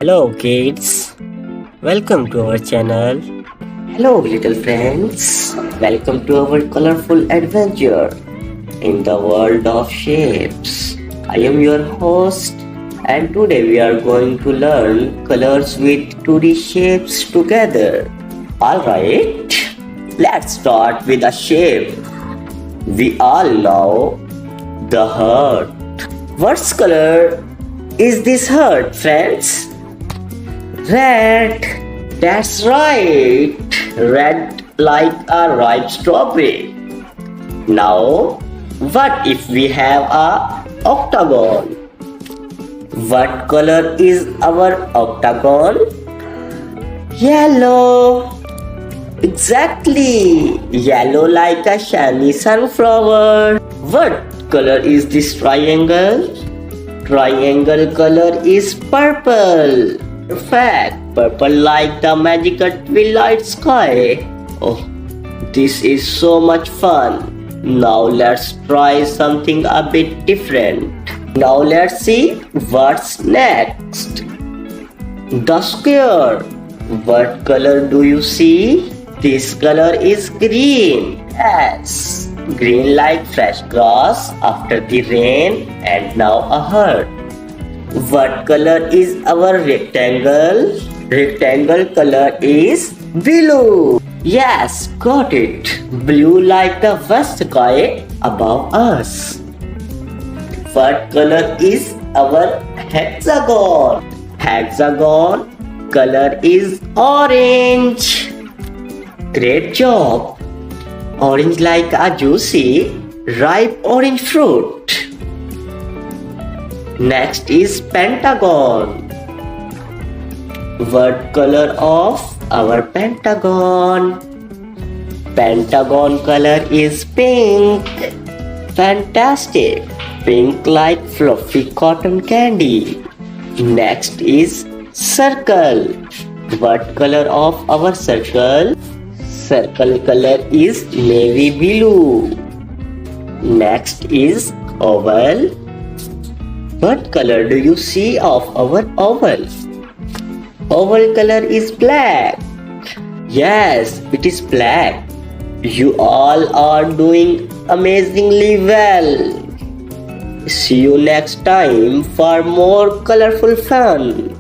Hello kids, welcome to our channel. Hello little friends, welcome to our colorful adventure in the world of shapes. I am your host and today we are going to learn colors with 2D shapes together. Alright, let's start with a shape. We all know the heart. What color is this heart, friends? Red. That's right. Red like a ripe strawberry. Now, what if we have a octagon? What color is our octagon? Yellow. Exactly. Yellow like a shiny sunflower. What color is this triangle? Triangle color is purple. Perfect. Purple like the magical twilight sky. Oh, this is so much fun. Now let's try something a bit different. Now let's see what's next. The square. What color do you see? This color is green. Yes. Green like fresh grass after the rain and now a heart. What color is our rectangle? Rectangle color is blue. Yes, got it. Blue like the vast sky above us. What color is our hexagon? Hexagon color is orange. Great job. Orange like a juicy, ripe orange fruit. Next is pentagon. What color of our pentagon? Pentagon color is pink. Fantastic. Pink like fluffy cotton candy. Next is circle. What color of our circle? Circle color is navy blue. Next is oval. What color do you see of our oval? Oval color is black. Yes, it is black. You all are doing amazingly well. See you next time for more colorful fun.